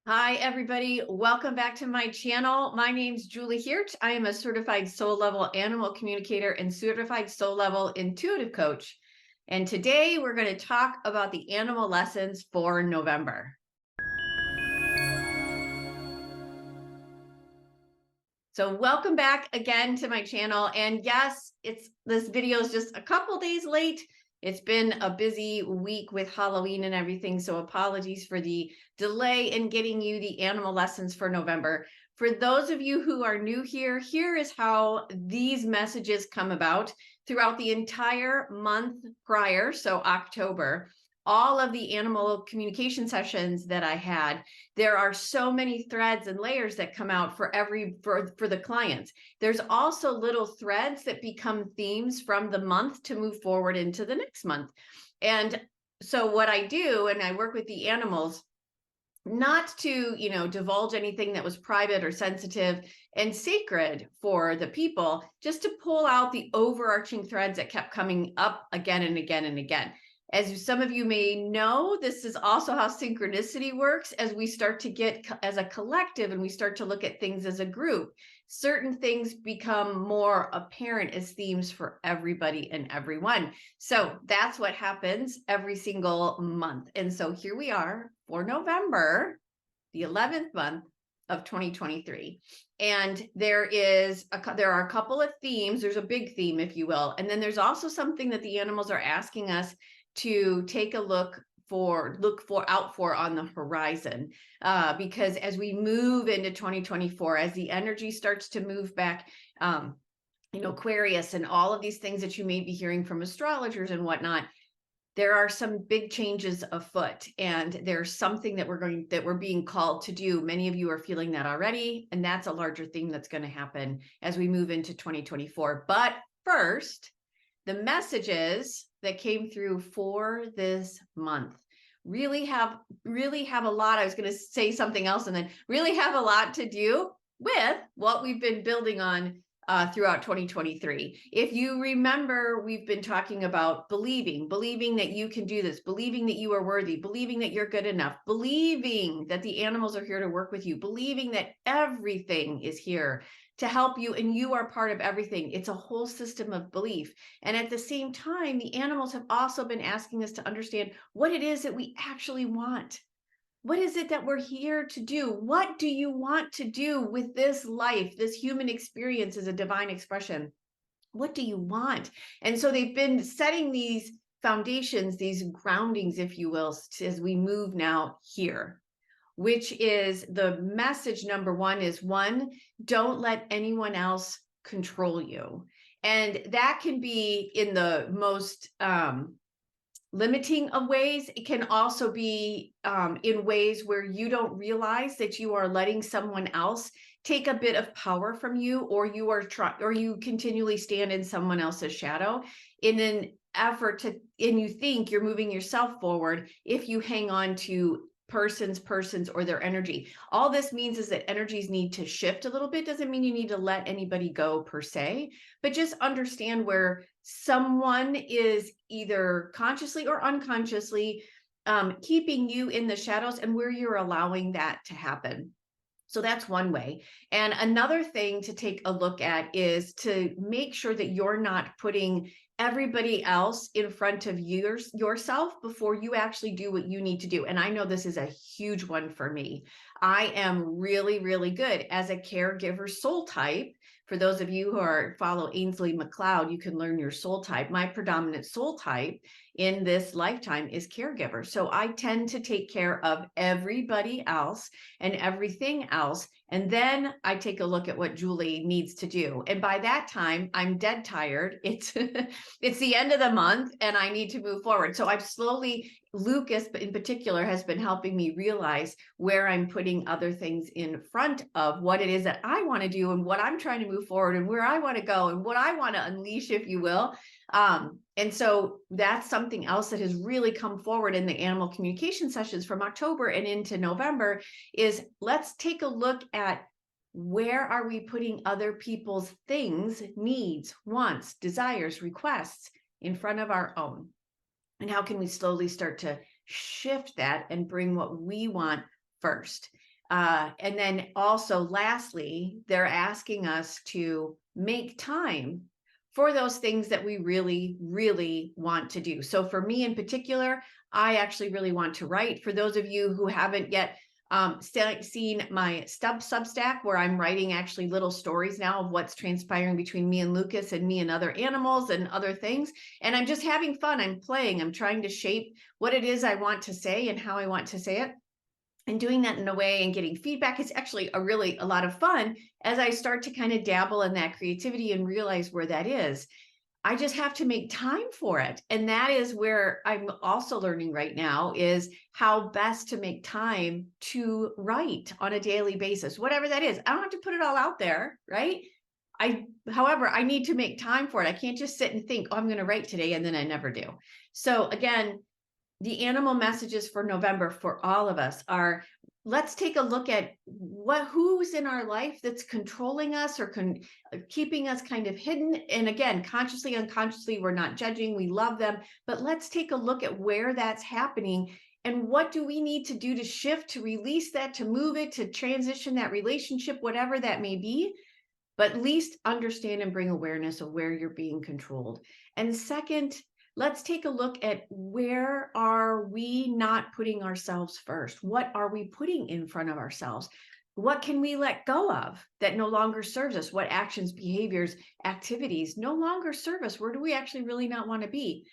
Hi, everybody. Welcome back to my channel. My name's Julie Hirt. I am a certified soul level animal communicator and certified soul level intuitive coach. And today we're going to talk about the animal lessons for November. So welcome back again to my channel. And yes, this video is just a couple days late. It's been a busy week with Halloween and everything. So apologies for the delay in getting you the animal lessons for November. For those of you who are new here, here is how these messages come about throughout the entire month prior, so October. All of the animal communication sessions that I had, there are so many threads and layers that come out for the clients. There's also little threads that become themes from the month to move forward into the next month. And so what I do, and I work with the animals, not to, divulge anything that was private or sensitive and sacred for the people, just to pull out the overarching threads that kept coming up again and again and again. As some of you may know, this is also how synchronicity works. As we start to get as a collective and we start to look at things as a group, certain things become more apparent as themes for everybody and everyone. So that's what happens every single month. And so here we are for November, the 11th month of 2023. And there are a couple of themes. There's a big theme, if you will. And then there's also something that the animals are asking us to take a look out for on the horizon, because as we move into 2024, as the energy starts to move back, Aquarius and all of these things that you may be hearing from astrologers and whatnot, there are some big changes afoot, and there's something that we're being called to do. Many of you are feeling that already, and that's a larger theme that's going to happen as we move into 2024. But first, the messages that came through for this month really have a lot. I was going to say something else and then really have a lot to do with what we've been building on throughout 2023. If you remember, we've been talking about believing that you can do this, believing that you are worthy, believing that you're good enough, believing that the animals are here to work with you, believing that everything is here to help you and you are part of everything. It's a whole system of belief. And at the same time, the animals have also been asking us to understand what it is that we actually want. What is it that we're here to do? What do you want to do with this life? This human experience is a divine expression. What do you want? And so they've been setting these foundations, these groundings, if you will, as we move now here, which is the message number one is don't let anyone else control you. And that can be in the most limiting of ways. It can also be in ways where you don't realize that you are letting someone else take a bit of power from you, or you continually stand in someone else's shadow in an effort to, and you think you're moving yourself forward if you hang on to persons or their energy. All this means is that energies need to shift a little bit. Doesn't mean you need to let anybody go per se, but just understand where someone is either consciously or unconsciously keeping you in the shadows and where you're allowing that to happen. So that's one way. And another thing to take a look at is to make sure that you're not putting everybody else in front of yourself before you actually do what you need to do. And I know this is a huge one for me. I am really, really good as a caregiver soul type. For those of you who follow Ainsley McLeod, you can learn your soul type. My predominant soul type in this lifetime is caregiver. So I tend to take care of everybody else and everything else. And then I take a look at what Julie needs to do. And by that time, I'm dead tired. It's the end of the month and I need to move forward. So I've slowly, Lucas in particular has been helping me realize where I'm putting other things in front of what it is that I want to do and what I'm trying to move forward and where I want to go and what I want to unleash, if you will. And so that's something else that has really come forward in the animal communication sessions from October and into November is let's take a look at where are we putting other people's things, needs, wants, desires, requests in front of our own? And how can we slowly start to shift that and bring what we want first? And then also, lastly, they're asking us to make time for those things that we really, really want to do. So for me in particular, I actually really want to write. For those of you who haven't yet seen my Substack, where I'm writing actually little stories now of what's transpiring between me and Lucas and me and other animals and other things. And I'm just having fun. I'm playing. I'm trying to shape what it is I want to say and how I want to say it. And doing that in a way and getting feedback is actually a lot of fun as I start to kind of dabble in that creativity and realize where that is. I just have to make time for it. And that is where I'm also learning right now, is how best to make time to write on a daily basis, whatever that is. I don't have to put it all out there, right? However, I need to make time for it. I can't just sit and think, oh, I'm going to write today, and then I never do. So again, the animal messages for November for all of us are, let's take a look at who's in our life that's controlling us or keeping us kind of hidden. And again, consciously, unconsciously, we're not judging, we love them, but let's take a look at where that's happening and what do we need to do to shift, to release that, to move it, to transition that relationship, whatever that may be. But at least understand and bring awareness of where you're being controlled. And second, let's take a look at, where are we not putting ourselves first? What are we putting in front of ourselves? What can we let go of that no longer serves us? What actions, behaviors, activities no longer serve us? Where do we actually really not want to be?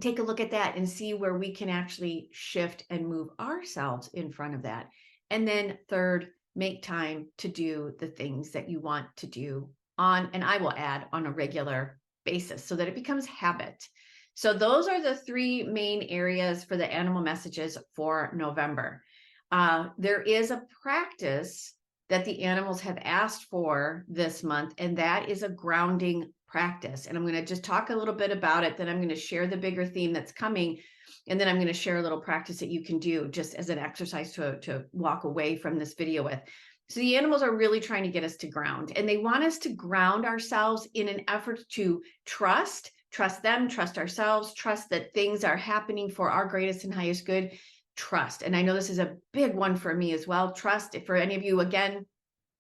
Take a look at that and see where we can actually shift and move ourselves in front of that. And then third, make time to do the things that you want to do on, and I will add, on a regular basis so that it becomes habit. So those are the three main areas for the animal messages for November. There is a practice that the animals have asked for this month, and that is a grounding practice. And I'm going to just talk a little bit about it. Then I'm going to share the bigger theme that's coming. And then I'm going to share a little practice that you can do just as an exercise to walk away from this video with. So the animals are really trying to get us to ground, and they want us to ground ourselves in an effort to trust them, trust ourselves, trust that things are happening for our greatest and highest good. Trust. And I know this is a big one for me as well. Trust. For any of you, again,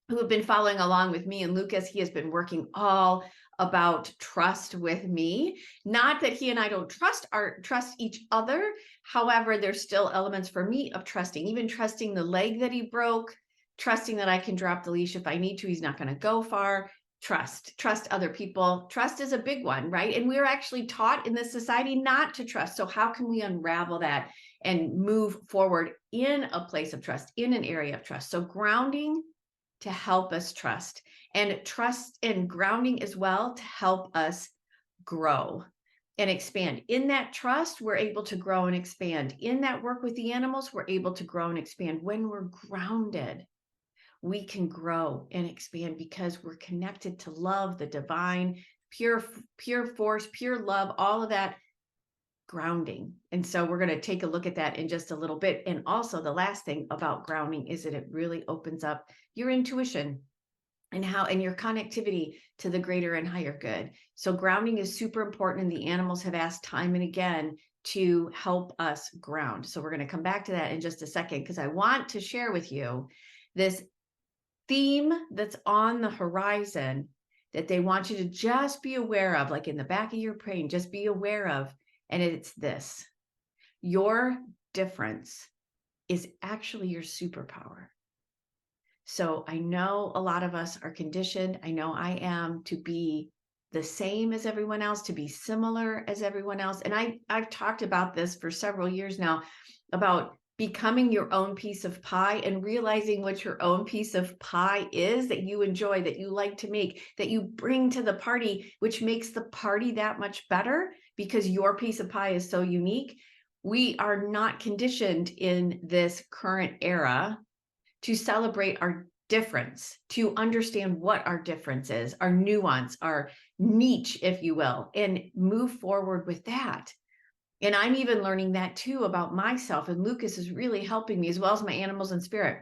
who have been following along with me and Lucas, he has been working all about trust with me. Not that he and I don't trust each other. However, there's still elements for me of trusting, even trusting the leg that he broke, trusting that I can drop the leash if I need to. He's not going to go far. Trust other people. Trust is a big one, right? And we're actually taught in this society not to trust. So how can we unravel that and move forward in a place of trust, in an area of trust? So grounding to help us trust, and trust and grounding as well to help us grow and expand. In that trust, we're able to grow and expand. In that work with the animals, we're able to grow and expand. When we're grounded, we can grow and expand because we're connected to love, the divine, pure force, pure love, all of that grounding. And so we're going to take a look at that in just a little bit. And also the last thing about grounding is that it really opens up your intuition and your connectivity to the greater and higher good. So grounding is super important, and the animals have asked time and again to help us ground. So we're going to come back to that in just a second, because I want to share with you this theme that's on the horizon that they want you to just be aware of, like in the back of your brain, just be aware of. And it's this: your difference is actually your superpower. So I know a lot of us are conditioned, I know I am, to be the same as everyone else, to be similar as everyone else. And I've talked about this for several years now, about becoming your own piece of pie and realizing what your own piece of pie is, that you enjoy, that you like to make, that you bring to the party, which makes the party that much better because your piece of pie is so unique. We are not conditioned in this current era to celebrate our difference, to understand what our difference is, our nuance, our niche, if you will, and move forward with that. And I'm even learning that too about myself. And Lucas is really helping me, as well as my animals and spirit.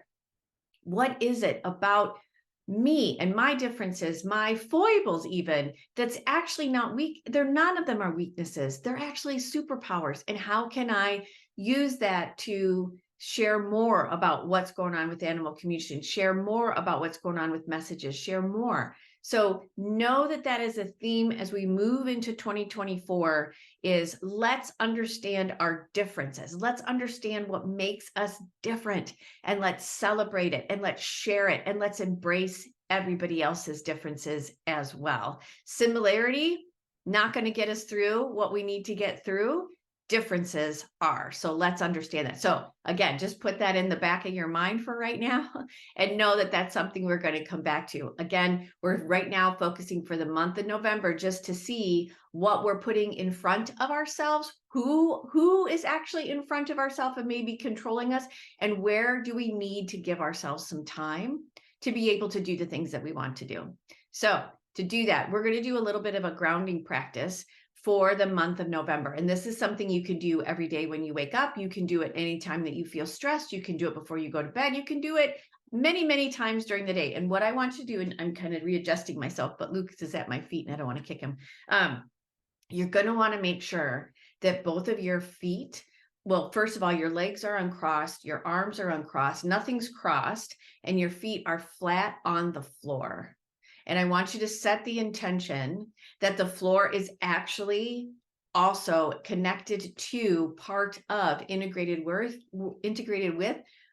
What is it about me and my differences, my foibles even, that's actually not weak? None of them are weaknesses. They're actually superpowers. And how can I use that to share more about what's going on with animal communication, share more about what's going on with messages, share more. So know that that is a theme as we move into 2024 is let's understand our differences. Let's understand what makes us different and let's celebrate it and let's share it and let's embrace everybody else's differences as well. Similarity, not going to get us through what we need to get through. Differences are. So let's understand that. So again, just put that in the back of your mind for right now and know that that's something we're going to come back to. Again, we're right now focusing for the month of November just to see what we're putting in front of ourselves, who is actually in front of ourselves and maybe controlling us, and where do we need to give ourselves some time to be able to do the things that we want to do. So to do that, we're going to do a little bit of a grounding practice for the month of November. And this is something you can do every day when you wake up. You can do it anytime that you feel stressed. You can do it before you go to bed. You can do it many, many times during the day. And what I want to do, and I'm kind of readjusting myself, but Lucas is at my feet and I don't want to kick him. You're going to want to make sure that both of your feet, well, first of all, your legs are uncrossed, your arms are uncrossed, nothing's crossed, and your feet are flat on the floor. And I want you to set the intention that the floor is actually also connected to part of integrated with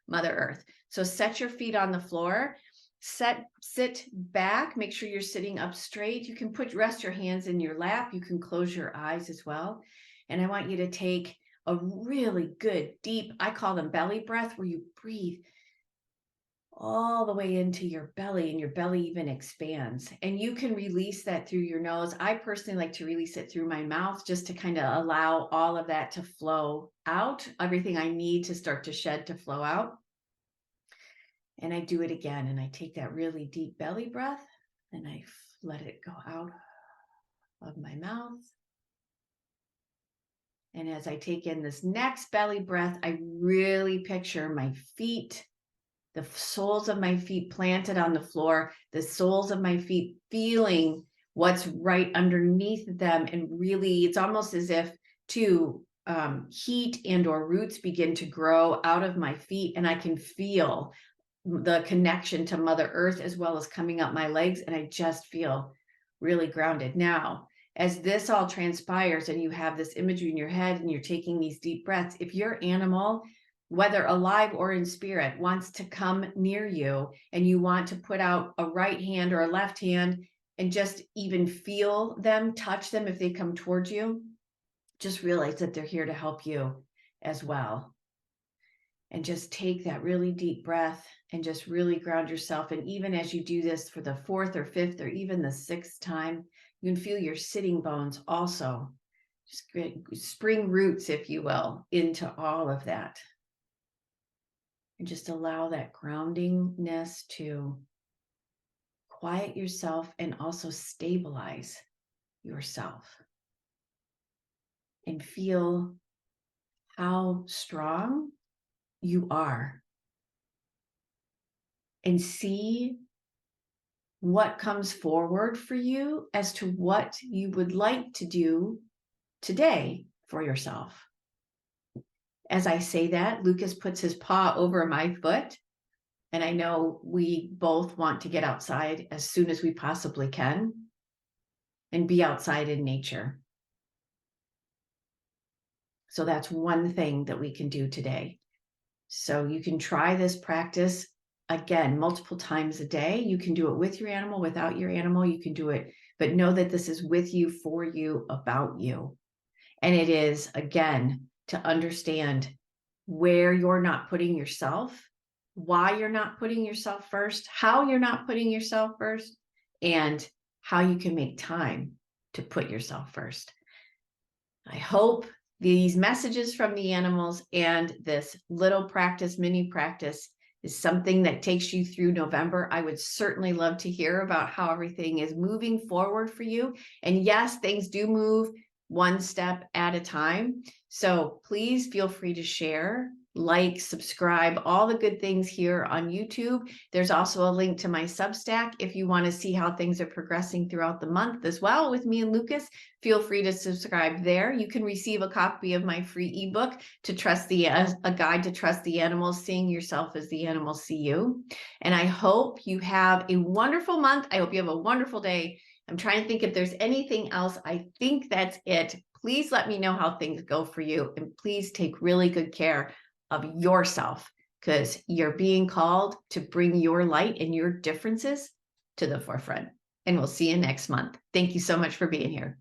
Mother Earth. So set your feet on the floor, sit back, make sure you're sitting up straight. You can rest your hands in your lap. You can close your eyes as well. And I want you to take a really good, deep, I call them belly breath, where you breathe all the way into your belly and your belly even expands. And you can release that through your nose. I personally like to release it through my mouth just to kind of allow all of that to flow out, everything I need to start to shed to flow out. And I do it again. And I take that really deep belly breath and I let it go out of my mouth. And as I take in this next belly breath, I really picture my feet, the soles of my feet planted on the floor, the soles of my feet feeling what's right underneath them. And really, it's almost as if heat and or roots begin to grow out of my feet. And I can feel the connection to Mother Earth as well as coming up my legs. And I just feel really grounded. Now, as this all transpires and you have this imagery in your head and you're taking these deep breaths, if your animal, whether alive or in spirit, wants to come near you and you want to put out a right hand or a left hand and just even feel them, touch them if they come towards you, just realize that they're here to help you as well. And just take that really deep breath and just really ground yourself. And even as you do this for the 4th or 5th or even the 6th time, you can feel your sitting bones also just spring roots, if you will, into all of that. And just allow that groundingness to quiet yourself and also stabilize yourself. And feel how strong you are. And see what comes forward for you as to what you would like to do today for yourself. As I say that, Lucas puts his paw over my foot, and I know we both want to get outside as soon as we possibly can and be outside in nature. So that's one thing that we can do today. So you can try this practice again multiple times a day. You can do it with your animal, without your animal. You can do it, but know that this is with you, for you, about you. And it is, again, to understand where you're not putting yourself, why you're not putting yourself first, how you're not putting yourself first, and how you can make time to put yourself first. I hope these messages from the animals and this little practice, mini practice, is something that takes you through November. I would certainly love to hear about how everything is moving forward for you. And yes, things do move one step at a time. So please feel free to share like, subscribe, all the good things here on YouTube. There's also a link to my Substack if you want to see how things are progressing throughout the month as well with me and Lucas. Feel free to subscribe there. You can receive a copy of my free ebook, to trust a guide to trust the animals, seeing yourself as the animals see you. And I hope you have a wonderful month. I hope you have a wonderful day. I'm trying to think if there's anything else. I think that's it. Please let me know how things go for you, and please take really good care of yourself, because you're being called to bring your light and your differences to the forefront. And we'll see you next month. Thank you so much for being here.